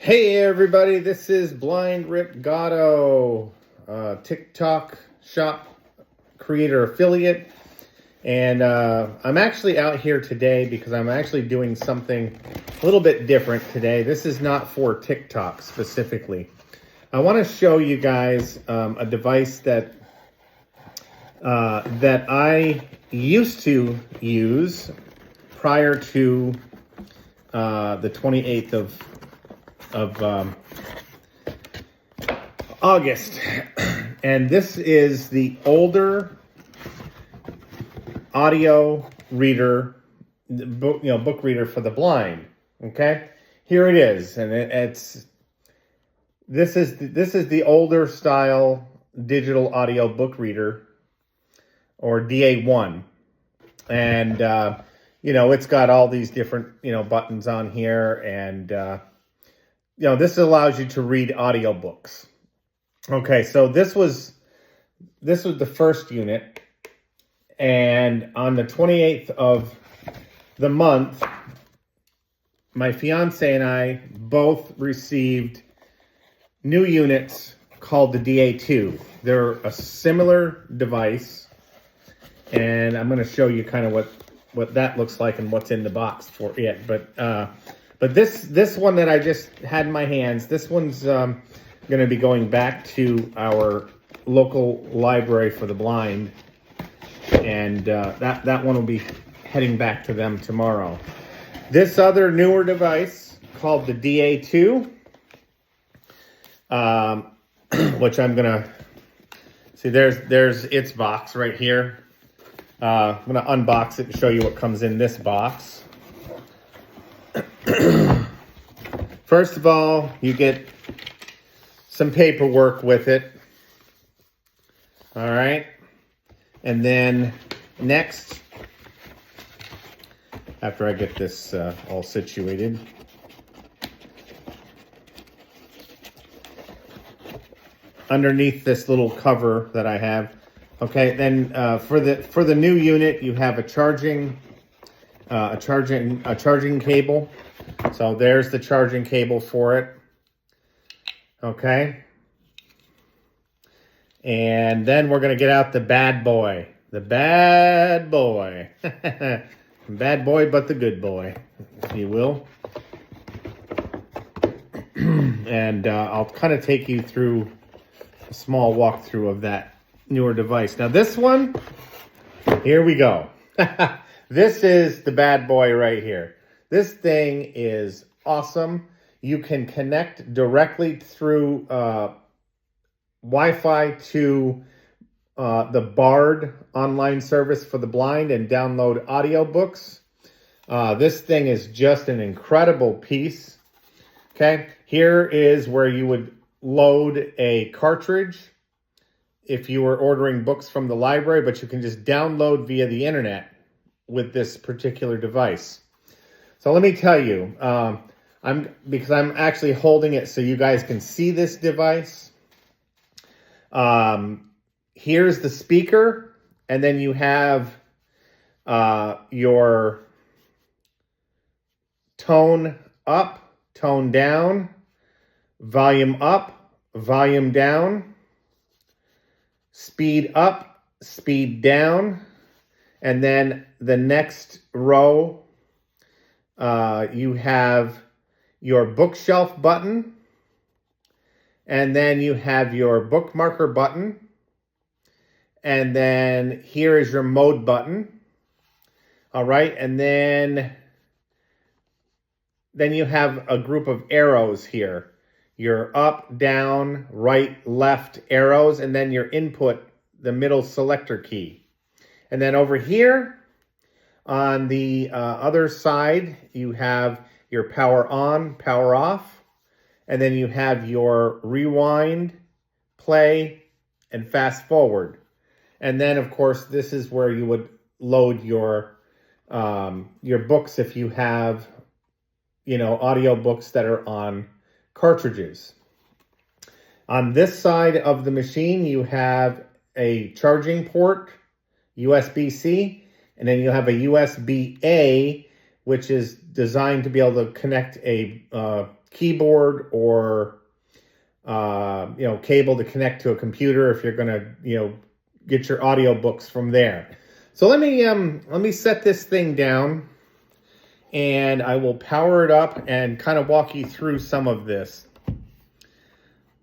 Hey everybody, this is Blind Rip Gatto, TikTok shop creator affiliate, and I'm actually out here today because I'm actually doing something a little bit different today. This is not for TikTok specifically. I want to show you guys a device that I used to use prior to the 28th of August, and this is the older audio reader, book reader for the blind. Okay, here it is, and this is the older style digital audio book reader, or DA1, and it's got all these different buttons on here, and this allows you to read audiobooks. Okay, so this was the first unit, and on the 28th of the month, my fiance and I both received new units called the DA2. They're a similar device, and I'm going to show you kind of what that looks like and what's in the box for it. But this one that I just had in my hands, this one's going to be going back to our local library for the blind, and that one will be heading back to them tomorrow. This other newer device called the DA2, which I'm going to see. There's its box right here. I'm going to unbox it and show you what comes in this box. First of all, you get some paperwork with it. All right. And then next, after I get this all situated, underneath this little cover that I have, okay, then for the new unit, you have a charging cable. So there's the charging cable for it. Okay. And then we're going to get out the bad boy. The bad boy. Bad boy, but the good boy, if you will. And I'll kind of take you through a small walkthrough of that newer device. Now this one, here we go. This is the bad boy right here. This thing is awesome. You can connect directly through Wi-Fi to the Bard online service for the blind and download audiobooks. This thing is just an incredible piece. Okay, here is where you would load a cartridge if you were ordering books from the library, but you can just download via the internet with this particular device. So let me tell you, because I'm actually holding it so you guys can see this device. Here's the speaker, and then you have your tone up, tone down, volume up, volume down, speed up, speed down, and then the next row, you have your bookshelf button, and then you have your bookmarker button, and then here is your mode button. All right, and then you have a group of arrows here. Your up, down, right, left arrows, and then your input, the middle selector key. And then over here, on the other side, you have your power on, power off, and then you have your rewind, play, and fast forward. And then, of course, this is where you would load your books if you have, audio books that are on cartridges. On this side of the machine, you have a charging port, USB-C, and then you have a USB-A which is designed to be able to connect a keyboard or cable to connect to a computer if you're going to get your audiobooks from there. So let me set this thing down, and I will power it up and kind of walk you through some of this.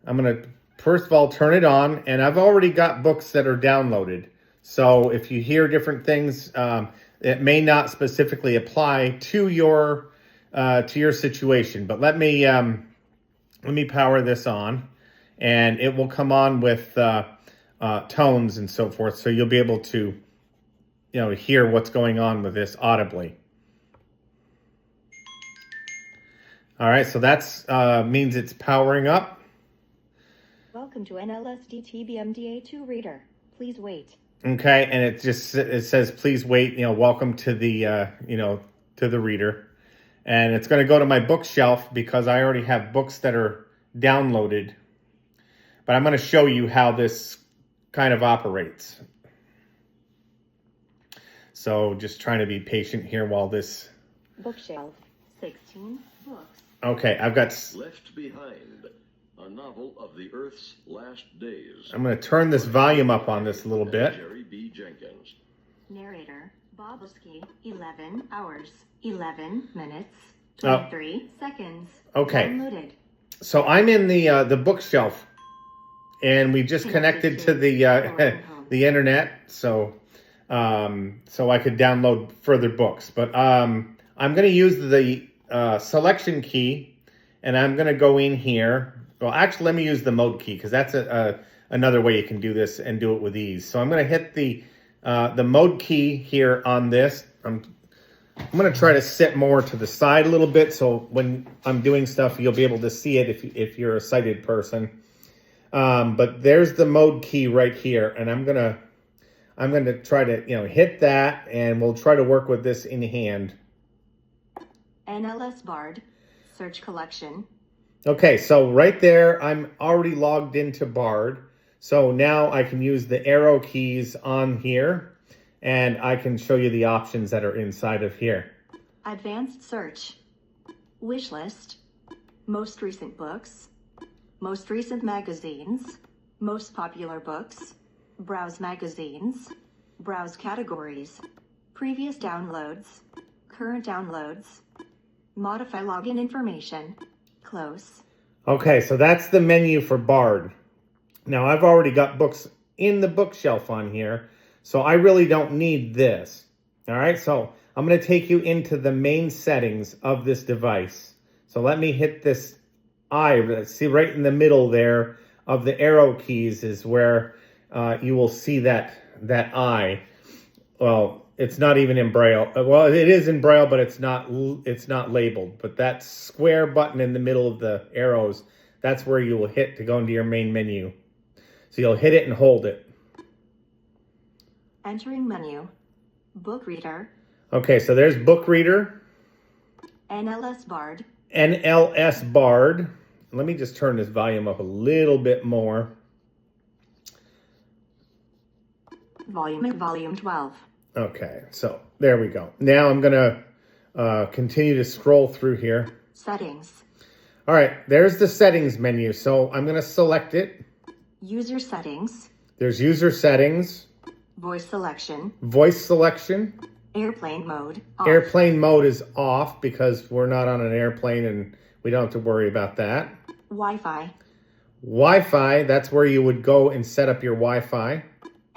I'm going to first of all turn it on, and I've already got books that are downloaded. So if you hear different things, it may not specifically apply to your situation. But let me power this on, and it will come on with tones and so forth. So you'll be able to hear what's going on with this audibly. All right, so that's means it's powering up. Welcome to NLS DA2 reader. Please wait. Okay, and it says please wait. Welcome to the to the reader, and it's going to go to my bookshelf because I already have books that are downloaded. But I'm going to show you how this kind of operates. So just trying to be patient here while this... Bookshelf, 16 books. Okay, I've got... Left Behind, a novel of the Earth's last days. I'm going to turn this volume up on this a little bit. Jerry B. Jenkins. Narrator, Boboski, 11 hours, 11 minutes, 23 seconds. Okay. Downloaded. So I'm in the bookshelf, and we just connected to the the internet, so I could download further books. But I'm going to use the selection key, and I'm going to go in here. Well, actually, let me use the mode key because that's another way you can do this and do it with ease. So I'm going to hit the mode key here on this. I'm going to try to sit more to the side a little bit so when I'm doing stuff, you'll be able to see it if you're a sighted person. But there's the mode key right here, and I'm gonna try to hit that, and we'll try to work with this in hand. NLS Bard, search collection. Okay, so right there, I'm already logged into Bard. So now I can use the arrow keys on here, and I can show you the options that are inside of here. Advanced search, wish list, most recent books, most recent magazines, most popular books, browse magazines, browse categories, previous downloads, current downloads, modify login information, close. Okay, so that's the menu for Bard. Now I've already got books in the bookshelf on here, so I really don't need this. All right, so I'm going to take you into the main settings of this device. So let me hit this I. See right in the middle there of the arrow keys is where you will see that I. Well, it's not even in Braille. Well, it is in Braille, but it's not labeled. But that square button in the middle of the arrows, that's where you will hit to go into your main menu. So you'll hit it and hold it. Entering menu. Book reader. Okay, so there's book reader. NLS Bard. NLS Bard. Let me just turn this volume up a little bit more. Volume 12. Okay, so there we go. Now I'm going to continue to scroll through here. Settings. All right, there's the settings menu. So I'm going to select it. User settings. There's user settings. Voice selection. Voice selection. Airplane mode. Off. Airplane mode is off because we're not on an airplane and we don't have to worry about that. Wi-Fi. Wi-Fi, that's where you would go and set up your Wi-Fi.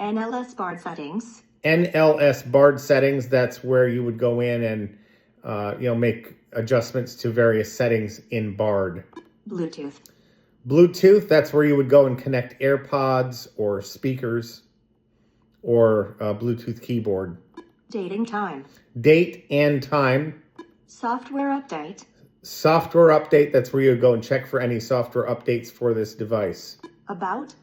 NLS Bard settings. NLS Bard settings, that's where you would go in and make adjustments to various settings in Bard. Bluetooth. Bluetooth, that's where you would go and connect AirPods or speakers or Bluetooth keyboard. Dating time. Date and time. Software update. Software update, that's where you would go and check for any software updates for this device. About.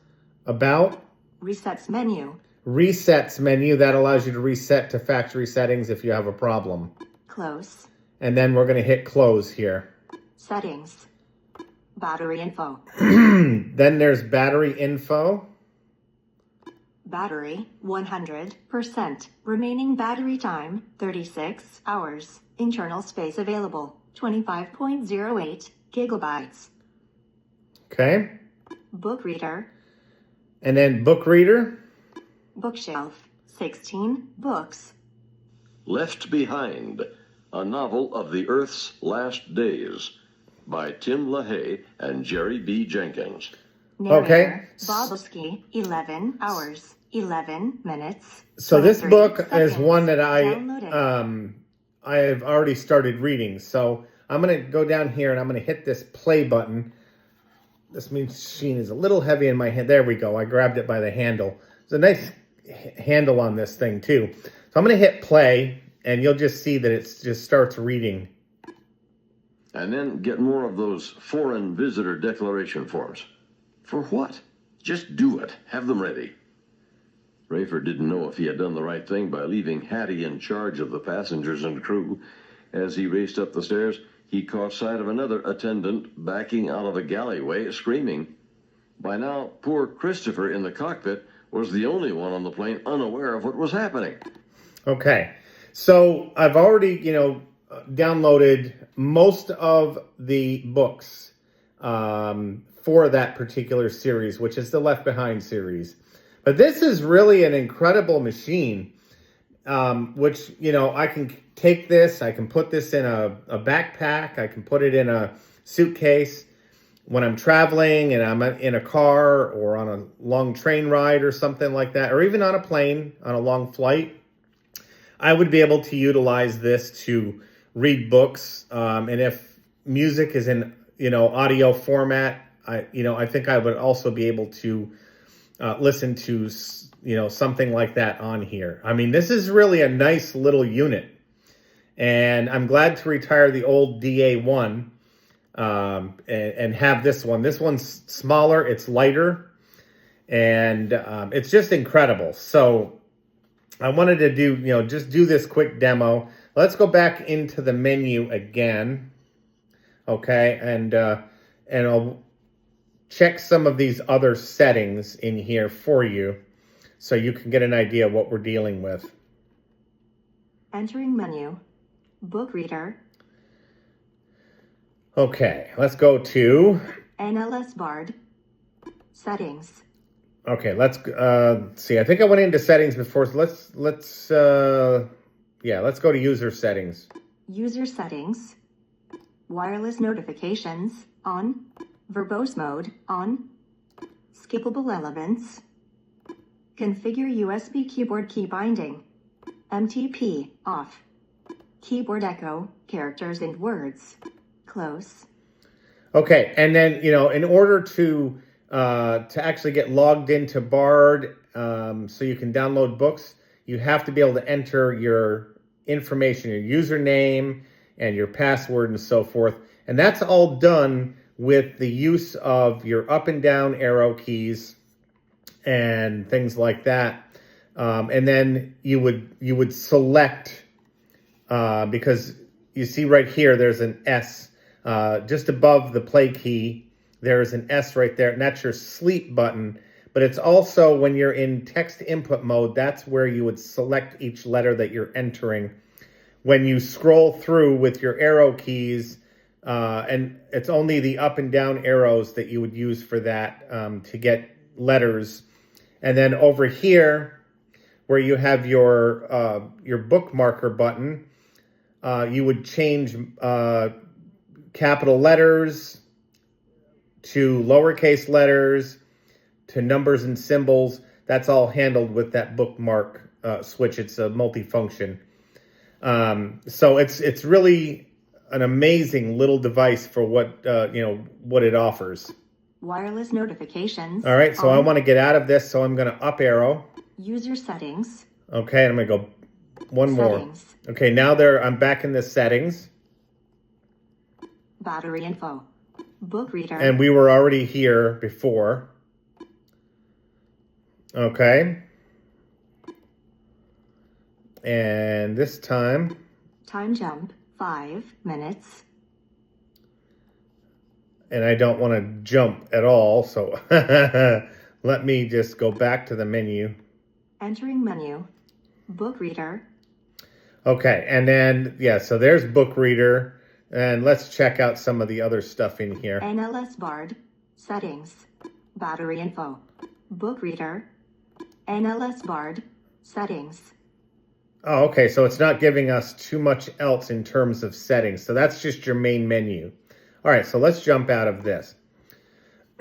About. Resets menu. Resets menu, that allows you to reset to factory settings if you have a problem. Close. And then we're going to hit close here. Settings. Battery info. Then there's battery info. Battery, 100%. Remaining battery time, 36 hours. Internal space available, 25.08 gigabytes. Okay. Book reader. And then book reader. Bookshelf, 16 books. Left Behind, a novel of the Earth's last days, by Tim LaHaye and Jerry B. Jenkins. Narrator, Bob Oski, 11 hours, 11 minutes. So this 23 book seconds. is one that Downloading. I have already started reading. So I'm going to go down here and I'm going to hit this play button. This machine is a little heavy in my hand. There we go. I grabbed it by the handle. There's a nice handle on this thing too. So I'm going to hit play and you'll just see that it just starts reading. And then get more of those foreign visitor declaration forms. For what? Just do it. Have them ready. Rayford didn't know if he had done the right thing by leaving Hattie in charge of the passengers and crew. As he raced up the stairs, he caught sight of another attendant backing out of a galleyway, screaming. By now, poor Christopher in the cockpit was the only one on the plane unaware of what was happening. Okay, so I've already, downloaded most of the books for that particular series, which is the Left Behind series. But this is really an incredible machine, which, I can take this, I can put this in a backpack, I can put it in a suitcase when I'm traveling and I'm in a car or on a long train ride or something like that, or even on a plane on a long flight. I would be able to utilize this to read books. And if music is in, audio format, I think I would also be able to listen to, something like that on here. I mean, this is really a nice little unit. And I'm glad to retire the old DA1 and have this one. This one's smaller, it's lighter, and it's just incredible. So I wanted to do, just do this quick demo. Let's go back into the menu again. Okay, and I'll check some of these other settings in here for you so you can get an idea of what we're dealing with. Entering menu. Book reader. Okay, let's go to NLS Bard. Settings. Okay, let's see. I think I went into settings before, so let's go to user settings. User settings. Wireless notifications on. Verbose mode on. Skippable elements. Configure USB keyboard key binding. MTP off. Keyboard echo, characters and words. Close. Okay, and then, in order to actually get logged into Bard so you can download books, you have to be able to enter your information, your username and your password and so forth. And that's all done with the use of your up and down arrow keys and things like that. And then you would select, because you see right here, there's an S just above the play key. There is an S right there, and that's your sleep button. But it's also when you're in text input mode, that's where you would select each letter that you're entering. When you scroll through with your arrow keys, and it's only the up and down arrows that you would use for that to get letters. And then over here, where you have your bookmarker button, you would change capital letters to lowercase letters to numbers and symbols. That's all handled with that bookmark switch. It's a multifunction. So it's really an amazing little device for what it offers. Wireless notifications. All right, so I want to get out of this, so I'm going to up arrow. User settings. Okay, and I'm going to go one Settings. more. Okay, now I'm back in the settings. Battery info. Book reader. And we were already here before. Okay. And this time. Time jump, 5 minutes. And I don't want to jump at all, so let me just go back to the menu. Entering menu. Book reader. Okay, and then, yeah, so there's book reader. And let's check out some of the other stuff in here. NLS Bard. Settings. Battery info. Book reader. NLS Bard. Settings. Oh, okay, so it's not giving us too much else in terms of settings. So that's just your main menu. All right, so let's jump out of this.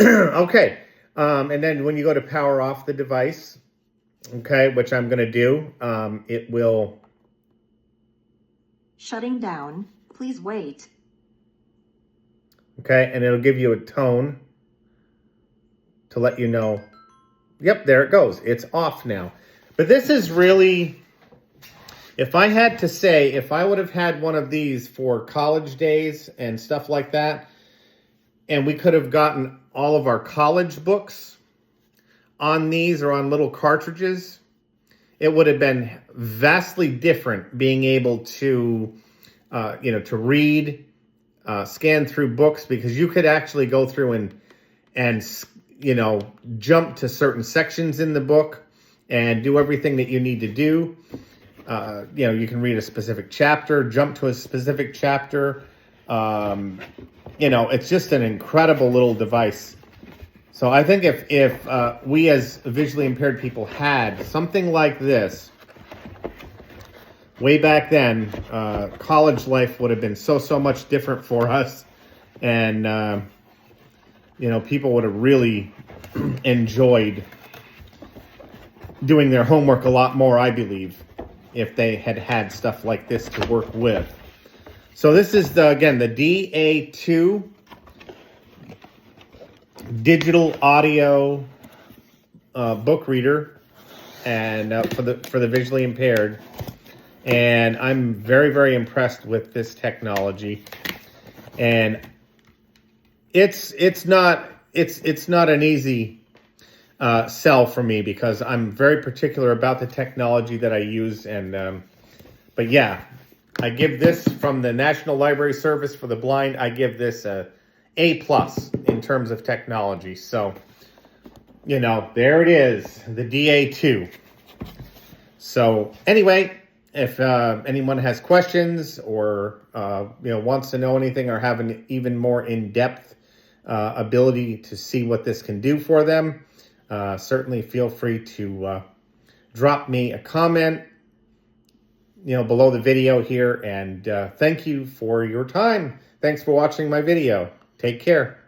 Okay, and then when you go to power off the device, okay, which I'm going to do, it will... Shutting down. Please wait. Okay, and it'll give you a tone to let you know, yep, there it goes. It's off now. But this is really, if I had to say, if I would have had one of these for college days and stuff like that, and we could have gotten all of our college books on these or on little cartridges, it would have been vastly different being able to, to read, scan through books, because you could actually go through and jump to certain sections in the book and do everything that you need to do. You can read a specific chapter, jump to a specific chapter. It's just an incredible little device. So I think if we as visually impaired people had something like this way back then, college life would have been so much different for us. And, people would have really enjoyed doing their homework a lot more, I believe, if they had had stuff like this to work with. So this is, the DA2 digital audio book reader, and for the visually impaired. And I'm very, very impressed with this technology. And it's not an easy sell for me, because I'm very particular about the technology that I use. And but yeah, I give this, from the National Library Service for the Blind, I give this a A+ in terms of technology. So, there it is, the DA2. So anyway, if anyone has questions or wants to know anything, or have an even more in-depth ability to see what this can do for them, certainly feel free to drop me a comment below the video here. And thank you for your time. Thanks for watching my video. Take care.